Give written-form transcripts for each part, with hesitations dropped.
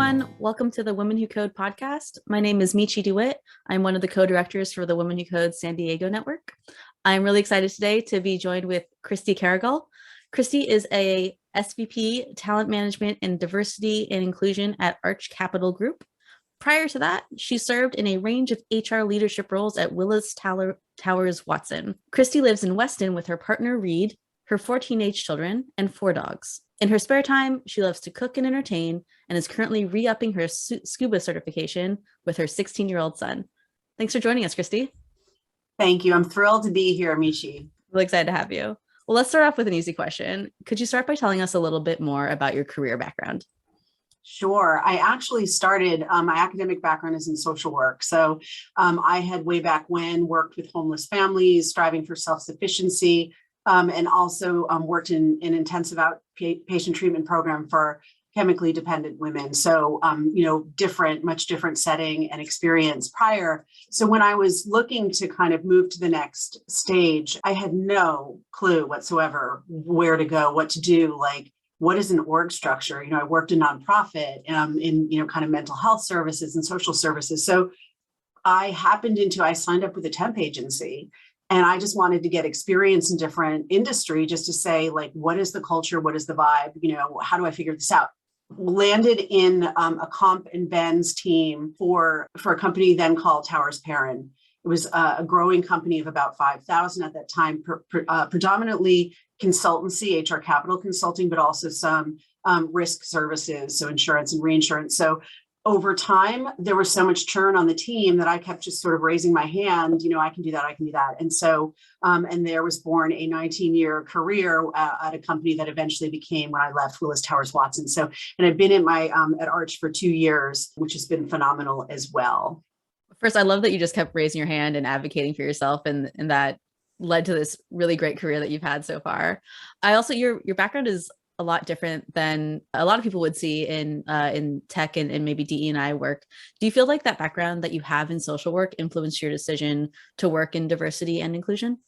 everyone. Welcome to the Women Who Code podcast. My name is Michi DeWitt. I'm one of the co-directors for the Women Who Code San Diego network. I'm really excited today to be joined with Christy Caragol. Christy is a SVP, Talent Management and Diversity and Inclusion at Arch Capital Group. Prior to that, she served in a range of HR leadership roles at Willis Towers Watson. Christy lives in Weston with her partner, Reed, her 4 teenage children, and 4 dogs. In her spare time, she loves to cook and entertain and is currently re-upping her scuba certification with her 16-year-old son. Thanks for joining us, Christy. Thank you. I'm thrilled to be here, Michi. Really excited to have you. Well, let's start off with an easy question. Could you start by telling us a little bit more about your career background? Sure. I actually started, my academic background is in social work. So I had way back when worked with homeless families, striving for self-sufficiency, and also worked in an intensive outpatient treatment program for chemically dependent women. So, much different setting and experience prior. So when I was looking to kind of move to the next stage, I had no clue whatsoever where to go, what to do, like, what is an org structure? I worked in nonprofit, in kind of mental health services and social services. So I signed up with a temp agency. And I just wanted to get experience in different industry just to say, like, what is the culture? What is the vibe? How do I figure this out? Landed in a comp and Ben's team for a company then called Towers Perrin. It was a growing company of about 5,000 at that time, predominantly consultancy, HR capital consulting, but also some risk services, so insurance and reinsurance. So over time, there was so much churn on the team that I kept just sort of raising my hand, I can do that. And so, and there was born a 19-year career at a company that eventually became, when I left, Willis Towers Watson. So, and I've been at Arch for 2 years, which has been phenomenal as well. First, I love that you just kept raising your hand and advocating for yourself, and that led to this really great career that you've had so far. I also, your background is a lot different than a lot of people would see in tech and maybe DE&I work. Do you feel like that background that you have in social work influenced your decision to work in diversity and inclusion?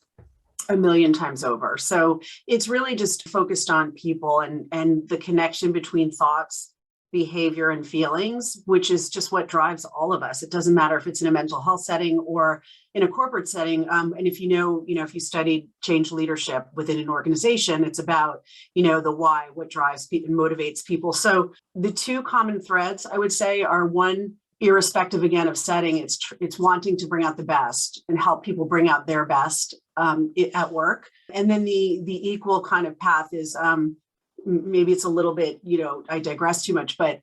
1,000,000 times over. So it's really just focused on people and the connection between thoughts, behavior, and feelings, which is just what drives all of us. It doesn't matter if it's in a mental health setting or in a corporate setting. And if if you studied change leadership within an organization, it's about, the why, what drives people and motivates people. So the 2 common threads, I would say, are one, irrespective again of setting, it's wanting to bring out the best and help people bring out their best at work. And then the equal kind of path is, maybe it's a little bit, I digress too much, but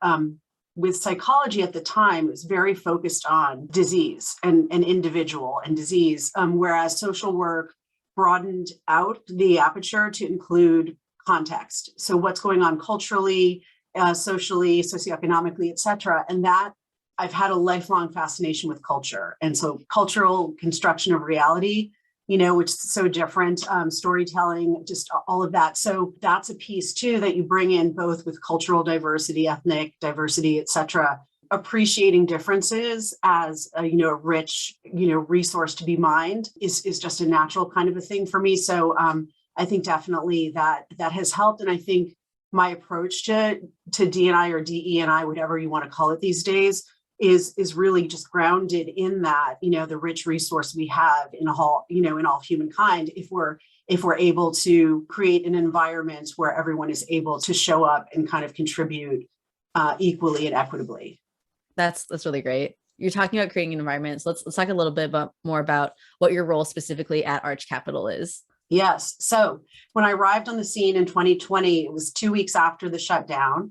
with psychology at the time, it was very focused on disease and individual and disease, whereas social work broadened out the aperture to include context. So what's going on culturally, socially, socioeconomically, et cetera. And that I've had a lifelong fascination with culture. And so cultural construction of reality, which is so different, storytelling, just all of that. So that's a piece too, that you bring in both with cultural diversity, ethnic diversity, et cetera, appreciating differences as a rich, resource to be mined is just a natural kind of a thing for me. So I think definitely that has helped. And I think my approach to D&I or DE&I, whatever you want to call it these days, is really just grounded in that, the rich resource we have in all humankind, if we're able to create an environment where everyone is able to show up and kind of contribute equally and equitably. That's really great. You're talking about creating an environment. So let's talk a little bit more about what your role specifically at Arch Capital is. Yes. So when I arrived on the scene in 2020, it was 2 weeks after the shutdown.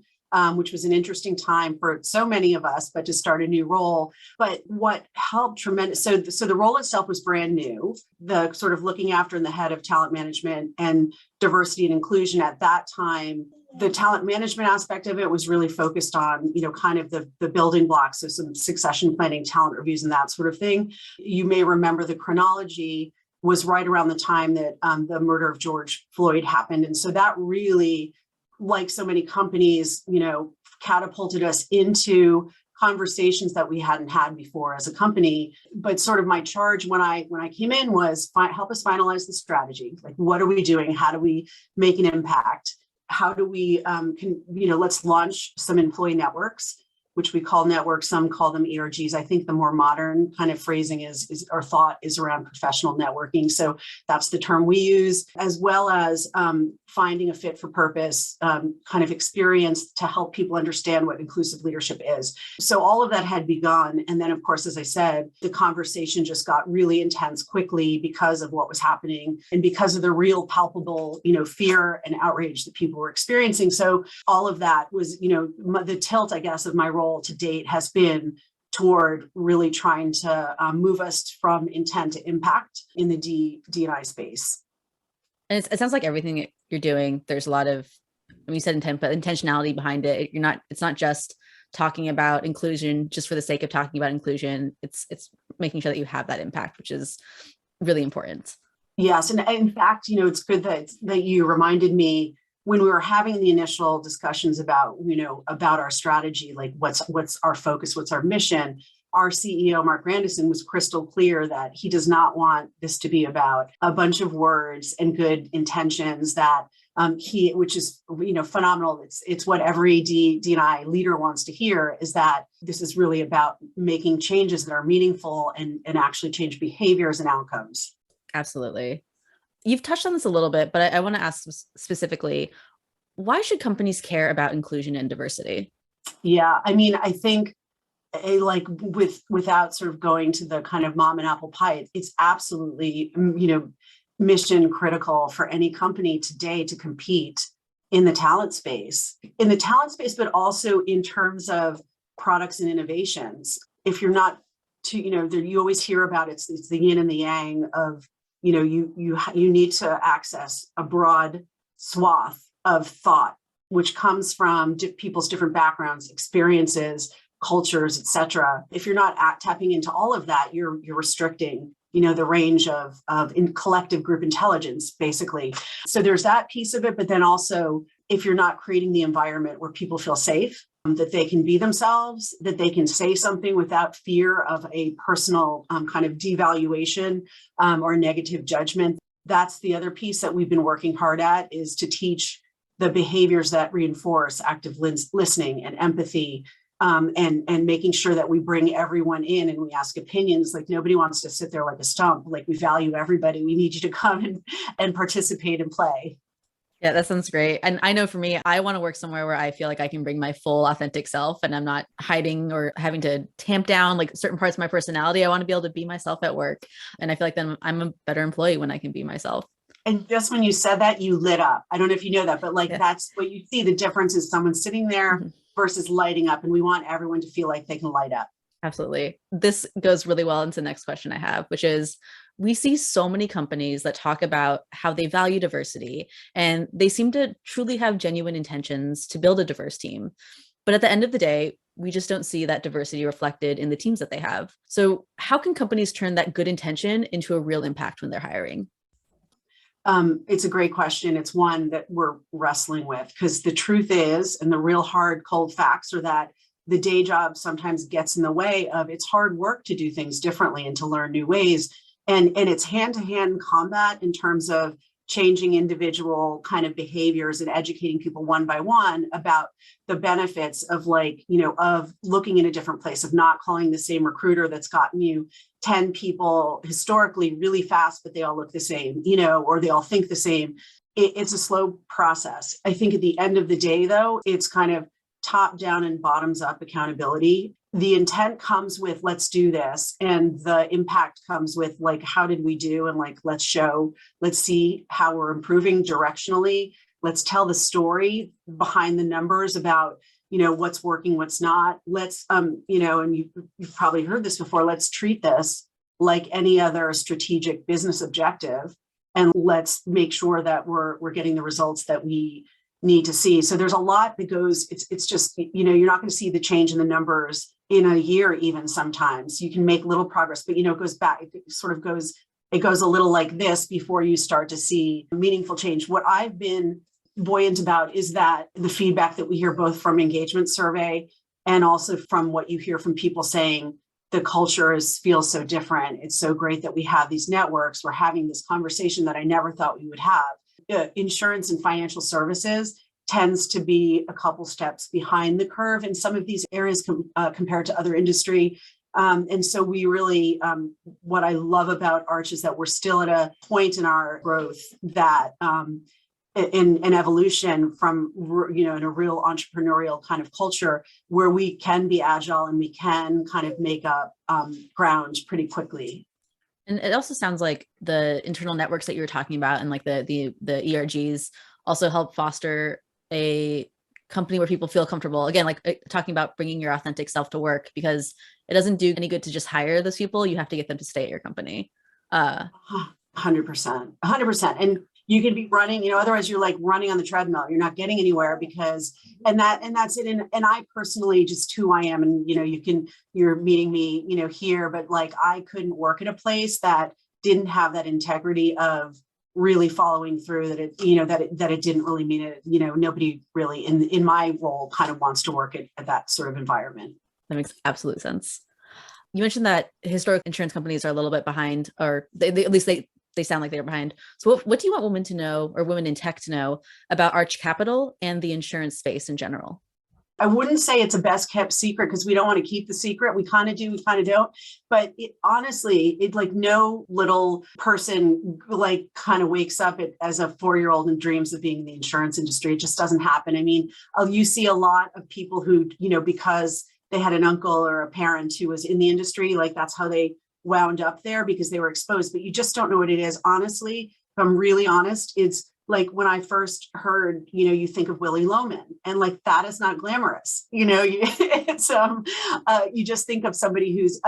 Which was an interesting time for so many of us, but to start a new role. But what helped tremendous, so the role itself was brand new, the sort of looking after and the head of talent management and diversity and inclusion at that time. The talent management aspect of it was really focused on, kind of the building blocks, so some succession planning, talent reviews, and that sort of thing. You may remember the chronology was right around the time that the murder of George Floyd happened. And so that really, like so many companies, catapulted us into conversations that we hadn't had before as a company. But sort of my charge when I came in was help us finalize the strategy. Like, what are we doing? How do we make an impact? How do we, let's launch some employee networks which we call networks. Some call them ERGs. I think the more modern kind of phrasing is or thought is around professional networking. So that's the term we use, as well as finding a fit for purpose kind of experience to help people understand what inclusive leadership is. So all of that had begun. And then, of course, as I said, the conversation just got really intense quickly because of what was happening and because of the real palpable, fear and outrage that people were experiencing. So all of that was, the tilt, I guess, of my role to date has been toward really trying to move us from intent to impact in the D&I space. And it sounds like everything you're doing, there's a lot of, you said intent, but intentionality behind it. It's not just talking about inclusion just for the sake of talking about inclusion. It's making sure that you have that impact, which is really important. Yes. And in fact, it's good that you reminded me when we were having the initial discussions about our strategy, like what's our focus, what's our mission. Our CEO, Mark Grandison, was crystal clear that he does not want this to be about a bunch of words and good intentions that which is, phenomenal. It's what every D&I leader wants to hear, is that this is really about making changes that are meaningful and actually change behaviors and outcomes. Absolutely. You've touched on this a little bit, but I want to ask specifically, why should companies care about inclusion and diversity? Yeah, I think without sort of going to the kind of mom and apple pie, it's absolutely, mission critical for any company today to compete in the talent space, but also in terms of products and innovations. If you're not you always hear about it's the yin and the yang of, you need to access a broad swath of thought, which comes from people's different backgrounds, experiences, cultures, et cetera. If you're not tapping into all of that, you're restricting, the range of in collective group intelligence, basically. So there's that piece of it. But then also, if you're not creating the environment where people feel safe, that they can be themselves, that they can say something without fear of a personal kind of devaluation or negative judgment. That's the other piece that we've been working hard at, is to teach the behaviors that reinforce active listening and empathy, and making sure that we bring everyone in and we ask opinions. Like, nobody wants to sit there like a stump. Like, we value everybody. We need you to come and participate and play. Yeah, that sounds great. And I know for me, I want to work somewhere where I feel like I can bring my full authentic self and I'm not hiding or having to tamp down like certain parts of my personality. I want to be able to be myself at work. And I feel like then I'm a better employee when I can be myself. And just when you said that, you lit up. I don't know if you know that, but That's what you see. The difference is someone sitting there versus lighting up. And we want everyone to feel like they can light up. Absolutely. This goes really well into the next question I have, which is, we see so many companies that talk about how they value diversity, and they seem to truly have genuine intentions to build a diverse team. But at the end of the day, we just don't see that diversity reflected in the teams that they have. So how can companies turn that good intention into a real impact when they're hiring? It's a great question. It's one that we're wrestling with, because the truth is, and the real hard, cold facts are that the day job sometimes gets in the way of it's hard work to do things differently and to learn new ways. And it's hand-to-hand combat in terms of changing individual kind of behaviors and educating people one by one about the benefits of of looking in a different place, of not calling the same recruiter that's gotten you 10 people historically really fast, but they all look the same, or they all think the same. It's a slow process. I think at the end of the day, though, it's kind of top down and bottoms up accountability. The intent comes with, let's do this. And the impact comes with how did we do? And let's see how we're improving directionally. Let's tell the story behind the numbers about, what's working, what's not. Let's, and you've probably heard this before, let's treat this like any other strategic business objective. And let's make sure that we're getting the results that we need to see. So there's a lot that goes, it's just, you're not going to see the change in the numbers in a year, even sometimes. You can make little progress, but it goes back, it goes a little like this before you start to see meaningful change. What I've been buoyant about is that the feedback that we hear both from engagement survey and also from what you hear from people saying, the culture feels so different. It's so great that we have these networks. We're having this conversation that I never thought we would have. Insurance and financial services tends to be a couple steps behind the curve in some of these areas compared to other industry. And so we really, what I love about Arch is that we're still at a point in our growth that in an evolution from, in a real entrepreneurial kind of culture where we can be agile and we can kind of make up ground pretty quickly. And it also sounds like the internal networks that you were talking about and like the ERGs also help foster a company where people feel comfortable. Again, like talking about bringing your authentic self to work, because it doesn't do any good to just hire those people. You have to get them to stay at your company. 100%, 100%. And you can be running, otherwise you're like running on the treadmill. You're not getting anywhere because, and that's it. And I personally, just who I am, and, you're meeting me, here, but like, I couldn't work at a place that didn't have that integrity of really following through, that it didn't really mean it. Nobody really in my role kind of wants to work at that sort of environment. That makes absolute sense. You mentioned that historic insurance companies are a little bit behind, or at least they sound like they're behind. So what do you want women to know, or women in tech to know, about Arch Capital and the insurance space in general? I wouldn't say it's a best kept secret because we don't want to keep the secret. We kind of do, we kind of don't. But honestly, like no little person like kind of wakes up as a 4-year-old and dreams of being in the insurance industry. It just doesn't happen. I mean, you see a lot of people who, because they had an uncle or a parent who was in the industry, like that's how they wound up there because they were exposed, but you just don't know what it is. Honestly, if I'm really honest, it's like when I first heard, you think of Willy Loman, and like that is not glamorous. It's you just think of somebody who's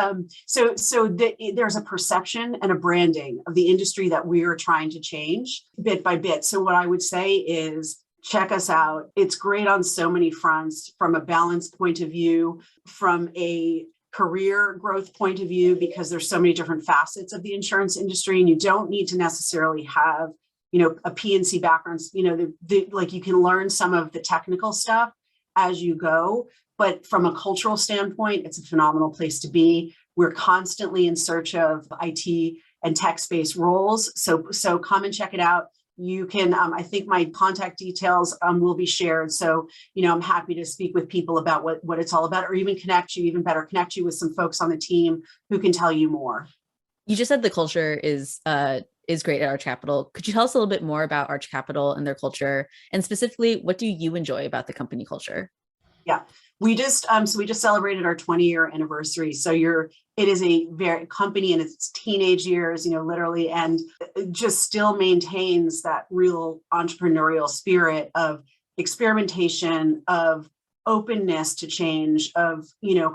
there's a perception and a branding of the industry that we are trying to change bit by bit. So what I would say is check us out. It's great on so many fronts, from a balance point of view, from a career growth point of view, because there's so many different facets of the insurance industry, and you don't need to necessarily have a P&C background. Like you can learn some of the technical stuff as you go, but from a cultural standpoint, it's a phenomenal place to be. We're constantly in search of IT and tech space roles, so come and check it out. You can, I think my contact details will be shared. So, I'm happy to speak with people about what it's all about, or even connect you with some folks on the team who can tell you more. You just said the culture is great at Arch Capital. Could you tell us a little bit more about Arch Capital and their culture? And specifically, what do you enjoy about the company culture? Yeah, we just celebrated our 20-year anniversary. So it is a very company in its teenage years, literally, and just still maintains that real entrepreneurial spirit of experimentation, of openness to change, of,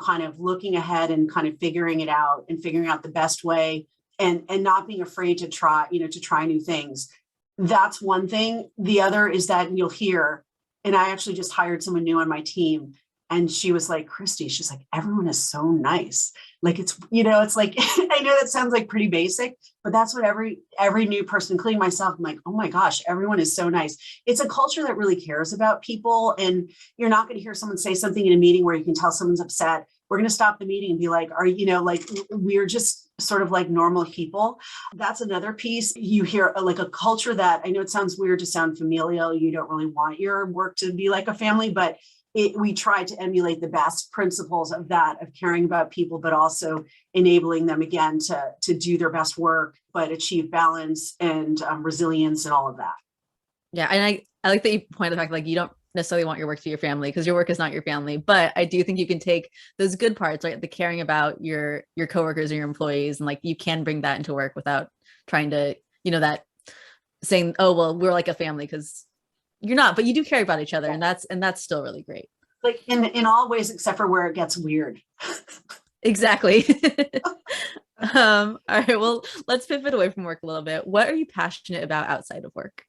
kind of looking ahead and kind of figuring it out and figuring out the best way, and not being afraid to try new things. That's one thing. The other is that you'll hear, and I actually just hired someone new on my team, and she was like, Christy, she's like, everyone is so nice. Like, it's like, I know that sounds like pretty basic, but that's what every new person, including myself, I'm like, oh my gosh, everyone is so nice. It's a culture that really cares about people. And you're not going to hear someone say something in a meeting where you can tell someone's upset. We're going to stop the meeting and be like, we're just sort of like normal people. That's another piece. You hear like a culture that, I know it sounds weird to sound familial. You don't really want your work to be like a family, but we try to emulate the best principles of that, of caring about people, but also enabling them again to do their best work, but achieve balance and resilience and all of that. Yeah. And I like that you point out the fact, like, you don't necessarily want your work to be your family, because your work is not your family, but I do think you can take those good parts, right? The caring about your coworkers or your employees, and like, you can bring that into work without trying to, that saying, oh, well, we're like a family, because you're not, but you do care about each other. And that's still really great. Like in all ways, except for where it gets weird. Exactly. All right. Well, let's pivot away from work a little bit. What are you passionate about outside of work?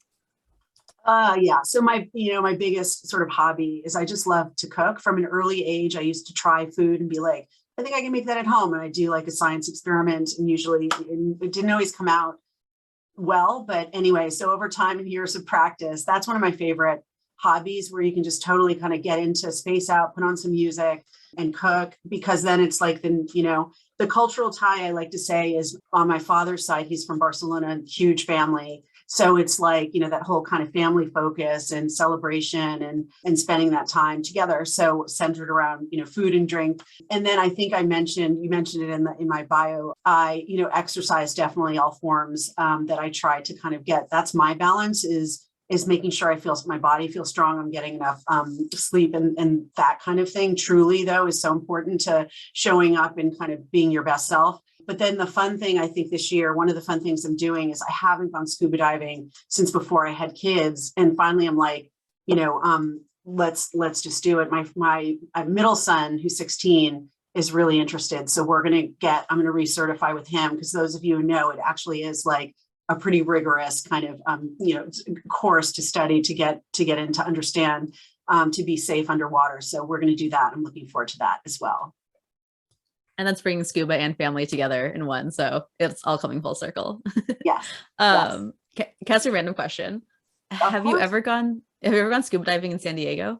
Yeah. So my biggest sort of hobby is I just love to cook. From an early age, I used to try food and be like, I think I can make that at home. And I do like a science experiment, and usually it didn't always come out well, but anyway, so over time and years of practice, that's one of my favorite hobbies, where you can just totally kind of get into, space out, put on some music and cook, because then it's like the cultural tie, I like to say, is on my father's side. He's from Barcelona, huge family. So it's like, that whole kind of family focus and celebration and spending that time together. So centered around, food and drink. And then I think you mentioned it in my bio. I, exercise definitely all forms that I try to kind of get. That's my balance is making sure my body feels strong. I'm getting enough sleep and that kind of thing. Truly, though, is so important to showing up and kind of being your best self. But then the fun thing, I think this year, one of the fun things I'm doing is I haven't gone scuba diving since before I had kids. And finally, I'm like, let's just do it. My middle son, who's 16, is really interested. So I'm going to recertify with him, because those of you who know, it actually is like a pretty rigorous kind of, course to study to get in to understand, to be safe underwater. So we're going to do that. I'm looking forward to that as well. And that's bringing scuba and family together in one. So it's all coming full circle. Yes. Can I ask a random question? Have you ever gone scuba diving in San Diego?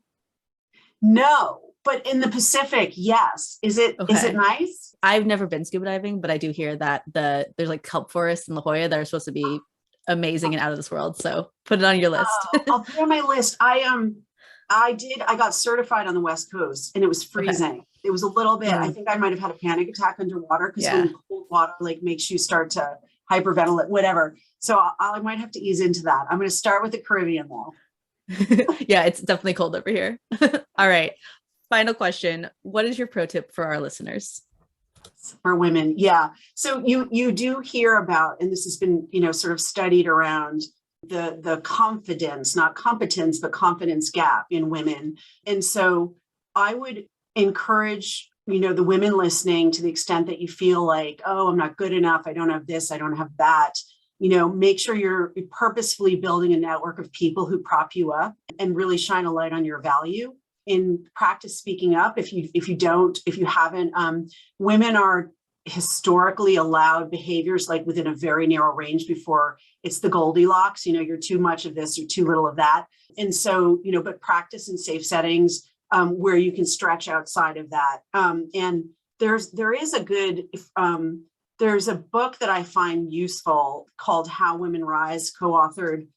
No, but in the Pacific, yes. Is it nice? I've never been scuba diving, but I do hear that there's like kelp forests in La Jolla that are supposed to be amazing and out of this world. So put it on your list. I'll put it on my list. I got certified on the West Coast and it was freezing. Okay. It was a little bit, I think I might've had a panic attack underwater because when cold water like makes you start to hyperventilate, whatever. So I might have to ease into that. I'm going to start with the Caribbean though. Yeah, it's definitely cold over here. All right. Final question. What is your pro tip for our listeners? For women. Yeah. So you do hear about, and this has been, sort of studied around the confidence, not competence, but confidence gap in women. And so I would encourage, the women listening, to the extent that you feel like, oh, I'm not good enough. I don't have this. I don't have that. Make sure you're purposefully building a network of people who prop you up and really shine a light on your value. In practice speaking up. If you haven't, women are historically allowed behaviors like within a very narrow range before it's the Goldilocks, you're too much of this or too little of that. And so, but practice in safe settings where you can stretch outside of that. And there's a book that I find useful called How Women Rise, co-authored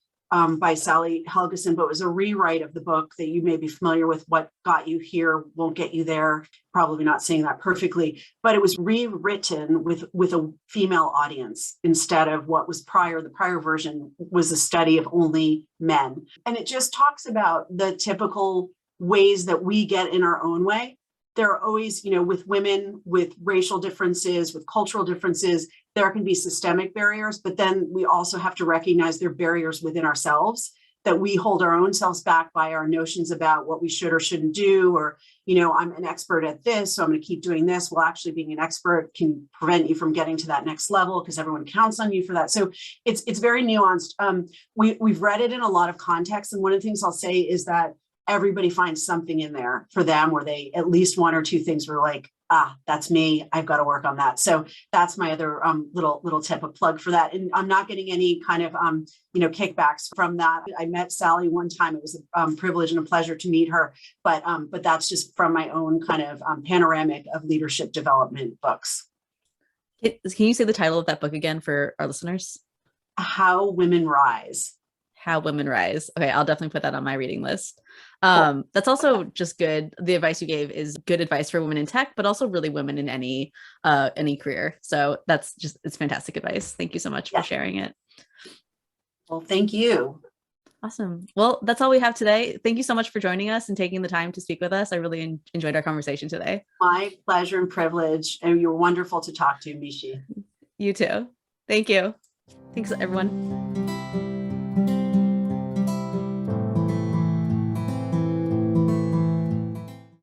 by Sally Helgeson, but it was a rewrite of the book that you may be familiar with. What got you here won't get you there. Probably not saying that perfectly, but it was rewritten with a female audience instead of what was prior. The prior version was a study of only men. And it just talks about the typical ways that we get in our own way. There are always, with women, with racial differences, with cultural differences, there can be systemic barriers, but then we also have to recognize there are barriers within ourselves that we hold our own selves back by our notions about what we should or shouldn't do, or, I'm an expert at this, so I'm going to keep doing this. Well, actually being an expert can prevent you from getting to that next level because everyone counts on you for that. So it's very nuanced. We've read it in a lot of contexts. And one of the things I'll say is that everybody finds something in there for them where they at least one or two things were like, that's me. I've got to work on that. So that's my other little tip, a plug for that. And I'm not getting any kind of, kickbacks from that. I met Sally one time. It was a privilege and a pleasure to meet her. But that's just from my own kind of panoramic of leadership development books. Can you say the title of that book again for our listeners? How Women Rise. How Women Rise. Okay, I'll definitely put that on my reading list. Cool. That's also just good. The advice you gave is good advice for women in tech, but also really women in any career. So it's fantastic advice. Thank you so much for sharing it. Well, thank you. Awesome. Well, that's all we have today. Thank you so much for joining us and taking the time to speak with us. I really enjoyed our conversation today. My pleasure and privilege. And you were wonderful to talk to, Michi. You too. Thank you. Thanks, everyone.